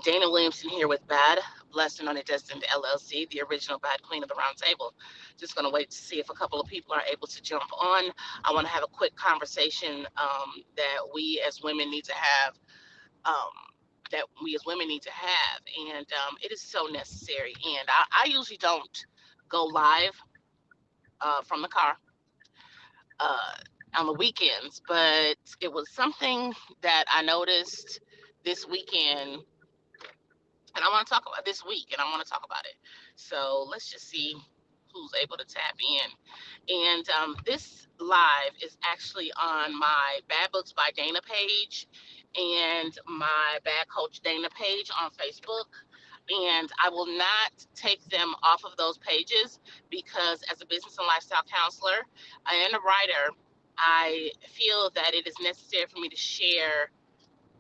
Dana Williamson here with B.A.D, Blessed and Destined LLC, the original B.A.D Queen of the Round Table. Just going to wait to see if a couple of people are able to jump on. I want to have a quick conversation that we as women need to have. Um, and it is so necessary. And I usually don't go live from the car uh, on the weekends, but it was something that I noticed this weekend, and I want to talk about this week, and I want to talk about it. So let's just see who's able to tap in. And this live is actually on my Bad Books by Dana page and my Bad Coach Dana page on Facebook. And I will not take them off of those pages because, as a business and lifestyle counselor and a writer, I feel that it is necessary for me to share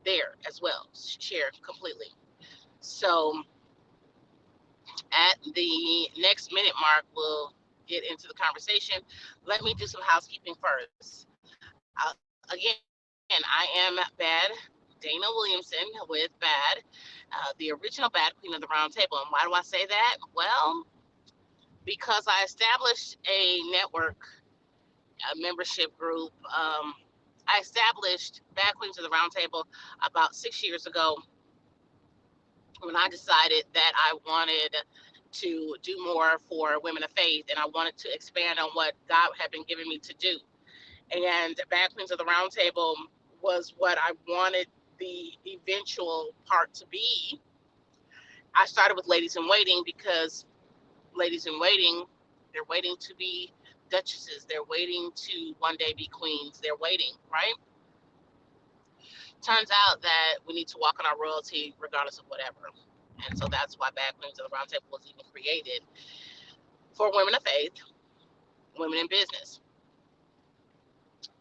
there as well, share completely. So at the next minute mark, we'll get into the conversation. Let me do some housekeeping first. Again, I am B.A.D Dana Williamson with B.A.D, the original B.A.D Queen of the Round Table. And why do I say that? Well, because I established a network, a membership group. I established B.A.D Queens of the Round Table about 6 years ago when I decided that I wanted to do more for women of faith, and I wanted to expand on what God had been giving me to do. And B.A.D Queens of the Round Table was what I wanted the eventual part to be. I started with Ladies in Waiting because ladies in waiting, they're waiting to be duchesses. They're waiting to one day be queens. They're waiting, right? Turns out that we need to walk on our royalty regardless of whatever. And so that's why B.A.D Queens of the Round Table was even created for women of faith, women in business.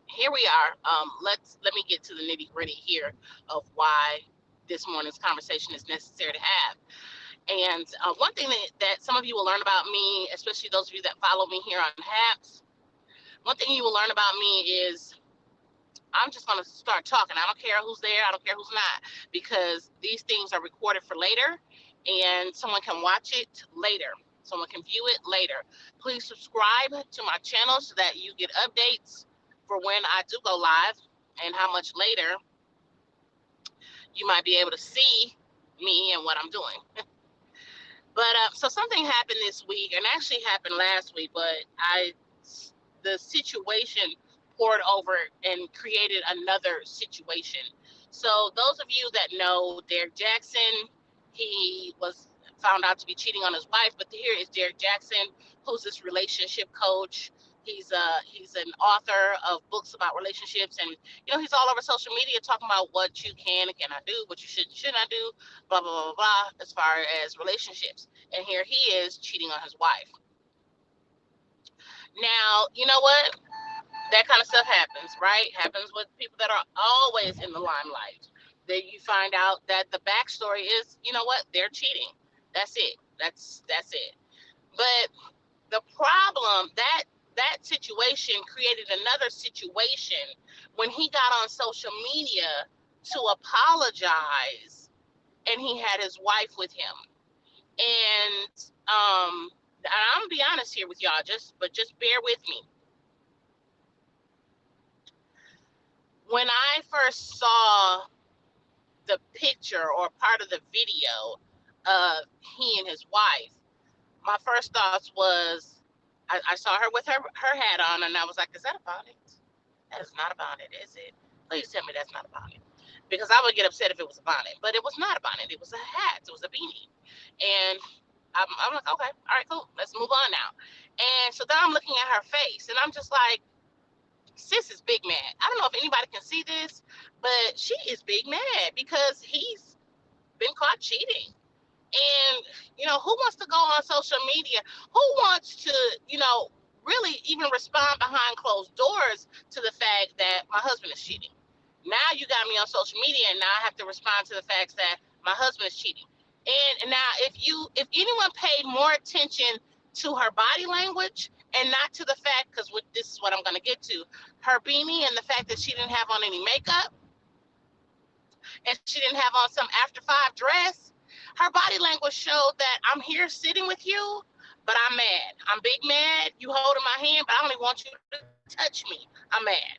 Here we are. Let me get to the nitty gritty here of why this morning's conversation is necessary to have. And one thing that some of you will learn about me, especially those of you that follow me here on HAPS, one thing you will learn about me is I'm just going to start talking. I don't care who's there. I don't care who's not, because these things are recorded for later and someone can watch it later. Someone can view it later. Please subscribe to my channel so that you get updates for when I do go live and how much later you might be able to see me and what I'm doing. But so something happened this week, and actually happened last week, but the situation poured over and created another situation. So those of you that know Derek Jackson, he was found out to be cheating on his wife, but here is Derek Jackson, who's this relationship coach. He's an author of books about relationships, and he's all over social media talking about what you can and cannot do, what you should not do, blah blah blah blah, as far as relationships. And here he is cheating on his wife. Now, you know what? That kind of stuff happens, right? Happens with people that are always in the limelight. Then you find out that the backstory is, you know what? They're cheating. That's it. That's it. But the problem that situation created another situation when he got on social media to apologize, and he had his wife with him. And I'm gonna be honest here with y'all, just bear with me. When I first saw the picture or part of the video of he and his wife, my first thoughts was, I saw her with her hat on, and I was like, is that about it? That is not a bonnet, is it? Please tell me that's not a bonnet. Because I would get upset if it was a bonnet, but it was not a bonnet. It was a hat. It was a beanie. And I'm like, okay, all right, cool. Let's move on now. And so then I'm looking at her face, and I'm just like, sis is big mad. I don't know if anybody can see this, but she is big mad because he's been caught cheating. And, who wants to go on social media? Who wants to, really even respond behind closed doors to the fact that my husband is cheating? Now you got me on social media, and now I have to respond to the facts that my husband is cheating. And now if anyone paid more attention to her body language and not to the fact, because this is what I'm going to get to, her beanie and the fact that she didn't have on any makeup, and she didn't have on some after five dress, her body language showed that I'm here sitting with you, but I'm mad. I'm big mad. You holding my hand, but I don't even want you to touch me. I'm mad.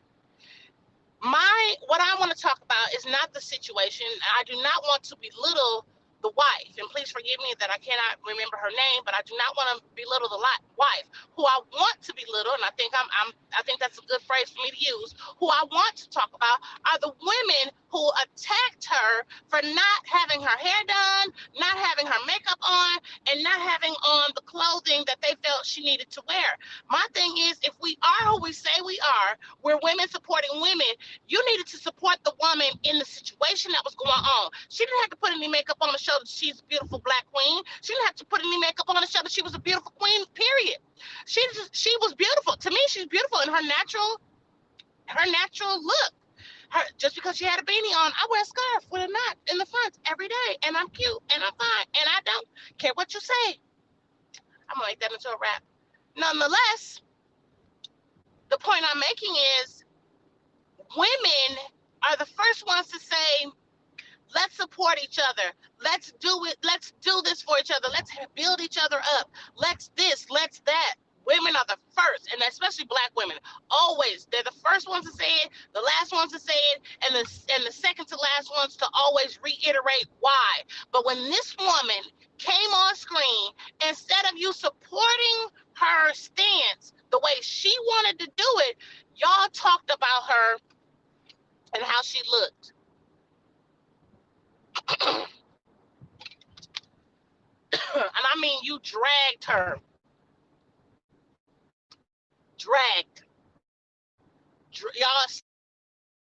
What I want to talk about is not the situation. I do not want to belittle the wife, and please forgive me that I cannot remember her name, but I do not want to belittle the wife. Who I want to belittle, and I think that's a good phrase for me to use. Who I want to talk about are the women who attacked her for not having her hair done, not having her makeup on, and not having on the clothing that they felt she needed to wear. My thing is, if we are who we say we are, we're women supporting women. You needed to support the woman in the situation that was going on. She didn't have to put any makeup on to show that she's a beautiful black queen. She didn't have to put any makeup on to show that she was a beautiful queen, period. She was beautiful. To me, she's beautiful in her natural look. Just because she had a beanie on, I wear a scarf with a knot in the front every day, and I'm cute, and I'm fine, and I don't care what you say. I'm gonna make that into a rap. Nonetheless, the point I'm making is women are the first ones to say, let's support each other. Let's do it. Let's do this for each other. Let's build each other up. Let's this, let's that. Women are the first, and especially black women. Always, they're the first ones to say it, the last ones to say it, and the second to last ones to always reiterate why. But when this woman came on screen, instead of you supporting her stance the way she wanted to do it, y'all talked about her and how she looked. And I mean, you dragged her. Y'all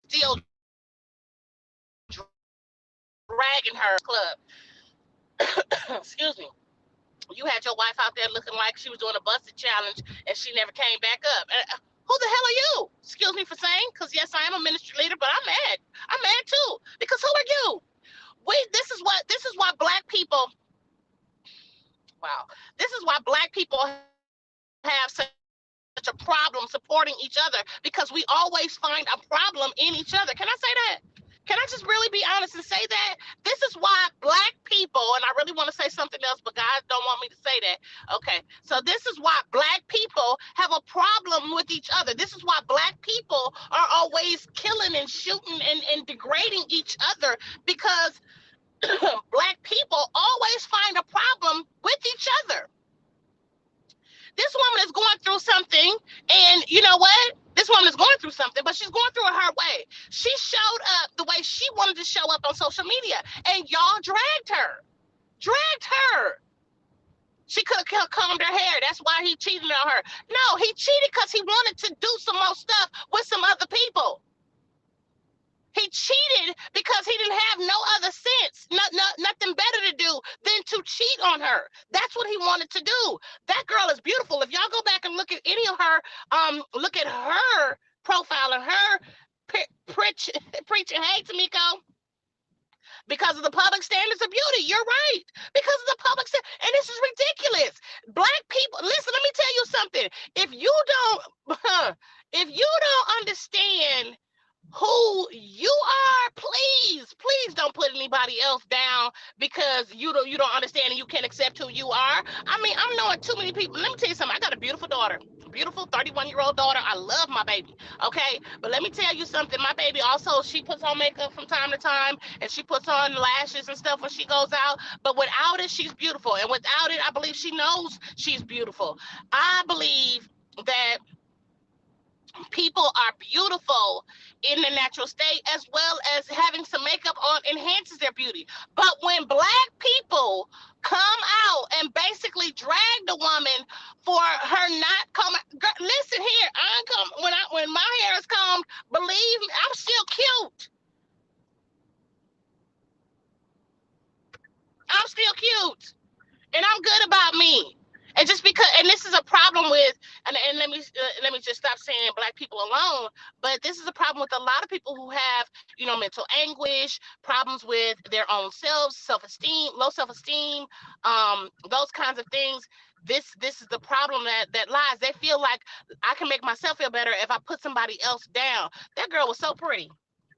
still dragging her club. Excuse me. You had your wife out there looking like she was doing a busted challenge and she never came back up. Who the hell are you? Excuse me for saying, because yes, I am a ministry leader, but I'm mad. I'm mad too. Because who are you? This is why black people, wow. This is why black people have such a problem supporting each other, because we always find a problem in each other. Can I say that? Can I just really be honest and say that? This is why black people, and I really want to say something else, but guys don't want me to say that. Okay, so this is why black people have a problem with each other. This is why black people are always killing and shooting and degrading each other, because black people always find a problem with each other. This woman is going through something, and you know what? This woman is going through something, but she's going through it her way. She showed up the way she wanted to show up on social media, and y'all dragged her. Dragged her. She could have combed her hair. That's why he cheated on her. No, he cheated because he wanted to do some more stuff with some other people. He cheated because he didn't have no other sense, nothing better to do than to cheat on her. That's what he wanted to do. That girl is beautiful. If y'all go back and look at any of her, look at her profile and her preaching, hey, Tamiko, because of the public standards of beauty. You're right. Because of the public standards. And this is ridiculous. Black people, listen, let me tell you something. If you don't understand who you are, please don't put anybody else down because you don't understand and you can't accept who you are. I mean, I'm knowing too many people. Let me tell you something. I got a beautiful daughter, beautiful 31-year-old daughter. I love my baby. Okay, but let me tell you something. My baby also, she puts on makeup from time to time, and she puts on lashes and stuff when she goes out. But without it, she's beautiful, and without it, I believe she knows she's beautiful. I believe that people are beautiful in the natural state, as well as having some makeup on enhances their beauty. But when black people come out and basically drag the woman for her not coming, listen here, when my hair is combed, believe me, I'm still cute. I'm still cute, and I'm good about me. And just because, and this is a problem with, and let me just stop saying black people alone, but this is a problem with a lot of people who have, mental anguish, problems with their own selves, self-esteem, low self-esteem, those kinds of things. This is the problem that lies. They feel like I can make myself feel better if I put somebody else down. That girl was so pretty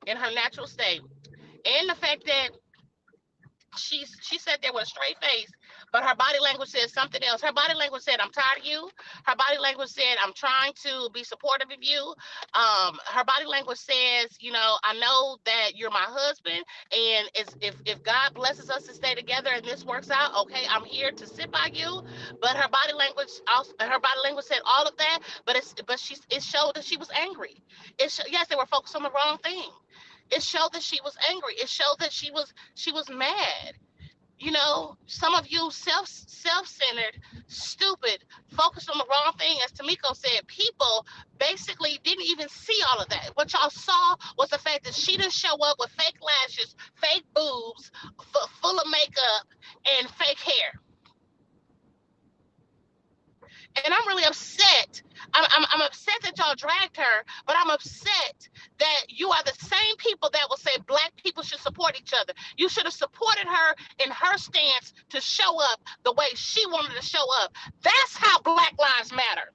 in her natural state. And the fact that she sat there with a straight face, but her body language said something else. Her body language said, "I'm tired of you." Her body language said, "I'm trying to be supportive of you." Her body language says, "I know that you're my husband, and if God blesses us to stay together and this works out, okay, I'm here to sit by you." But her body language said all of that, it showed that she was angry. Yes, they were focused on the wrong thing. It showed that she was angry. It showed that she was mad. Some of you self-centered, stupid, focused on the wrong thing. As Tamiko said, people basically didn't even see all of that. What y'all saw was the fact that she didn't show up with fake lashes, fake boobs, full of makeup, and fake hair. And I'm really upset. I'm upset that y'all dragged her, but I'm upset that you are the same people that will say black people should support each other. You should have supported her in her stance to show up the way she wanted to show up. That's how Black Lives Matter.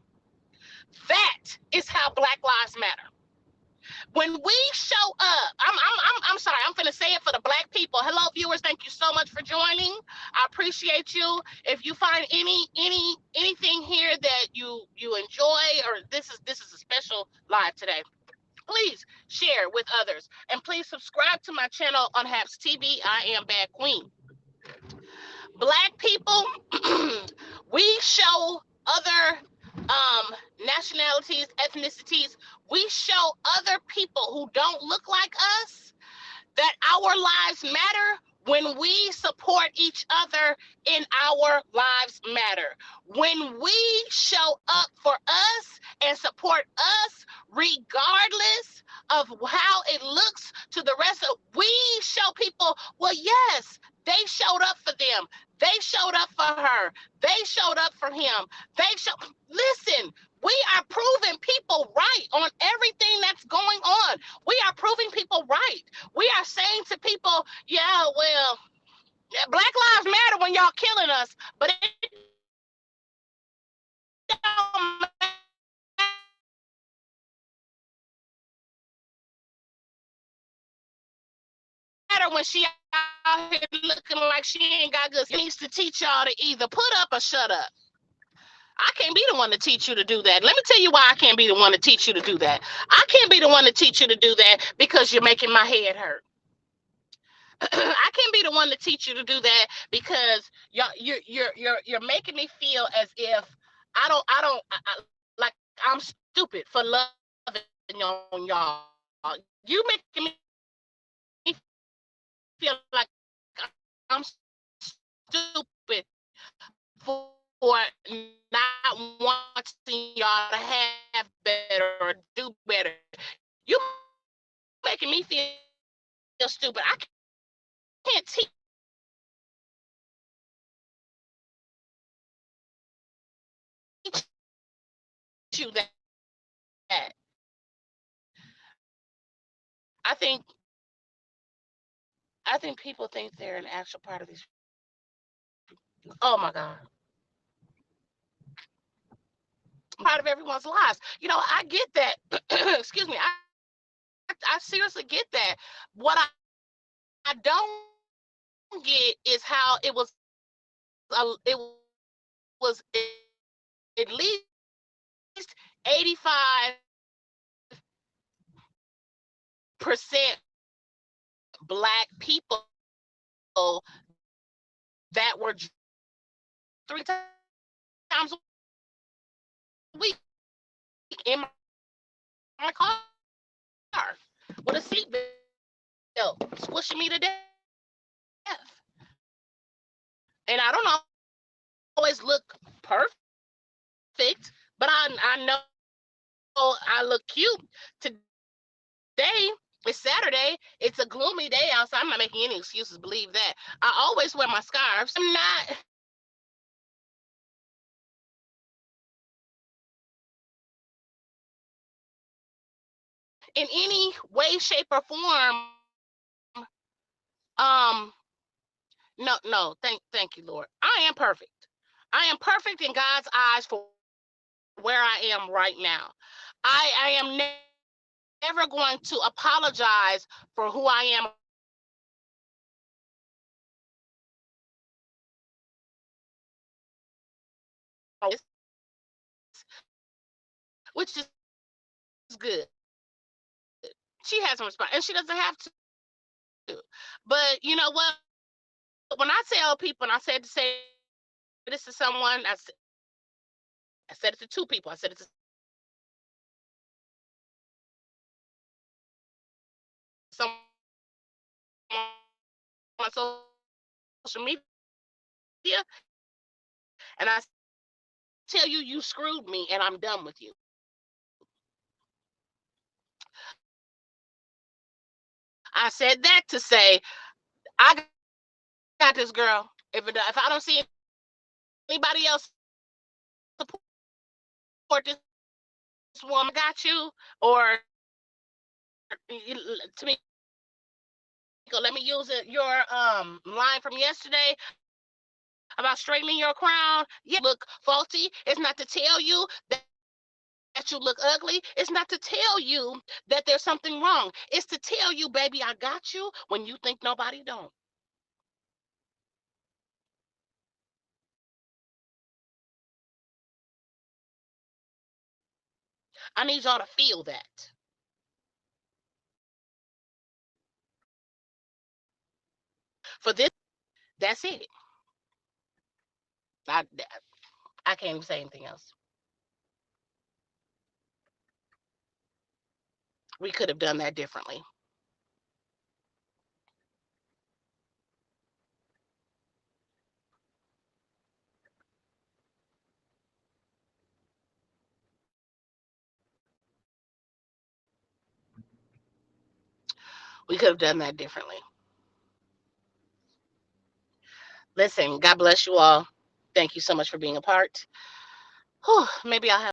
That is how Black Lives Matter. When we show up, I'm sorry, I'm finna say it for the black people. Hello, viewers, thank you so much for joining. I appreciate you. If you find anything here that you enjoy, or this is a special live today, please share with others, and please subscribe to my channel on Haps TV. I am Bad Queen. Black people, we show other nationalities, ethnicities, we show other people who don't look like us that our lives matter when we support each other in Our Lives Matter. When we show up for us and support us, regardless of how it looks to the rest of, we show people, well, yes, they showed up for them. They showed up for her. They showed up for him. Listen, we are proving people right on everything that's going on. We are proving people right. We are saying to people, yeah, well, yeah, Black Lives Matter when y'all killing us, but it don't matter when she out here looking like she ain't got good. She needs to teach y'all to either put up or shut up. I can't be the one to teach you to do that. Let me tell you why I can't be the one to teach you to do that. I can't be the one to teach you to do that because you're making my head hurt. I can't be the one to teach you to do that because you're making me feel as if like I'm stupid for loving on y'all. You making me feel like I'm stupid for not wanting y'all to have better or do better. You making me feel stupid. I can't teach you that. I think I think people think they're an actual part of these. Oh my God, part of everyone's lives. I get that. Excuse me. I seriously get that. What I don't get is how it was at least 85% black people that were three times a week in my car with a seatbelt, squishing me to death. And I don't always look perfect, but I know I look cute. Today it's Saturday. It's a gloomy day outside. I'm not making any excuses. Believe that. I always wear my scarves. I'm not in any way, shape, or form. Um, no. Thank you, Lord. I am perfect. I am perfect in God's eyes for where I am right now. I am never going to apologize for who I am which is good. She hasn't responded, and she doesn't have to. But you know what? When I tell people, and I said to say this to someone, I said it to two people. I said it to someone on social media, and I tell you, you screwed me, and I'm done with you. I said that to say I got this girl. If I don't see anybody else support this woman, got you. Or to me, let me use it. Your line from yesterday about straightening your crown. Yeah, look faulty. It's not to tell you that you look ugly. It's not to tell you that there's something wrong. It's to tell you, baby, I got you when you think nobody don't. I need y'all to feel that. For this, that's it. I I can't even say anything else. We could have done that differently. We could have done that differently. Listen, God bless you all. Thank you so much for being a part. Whew, maybe I'll have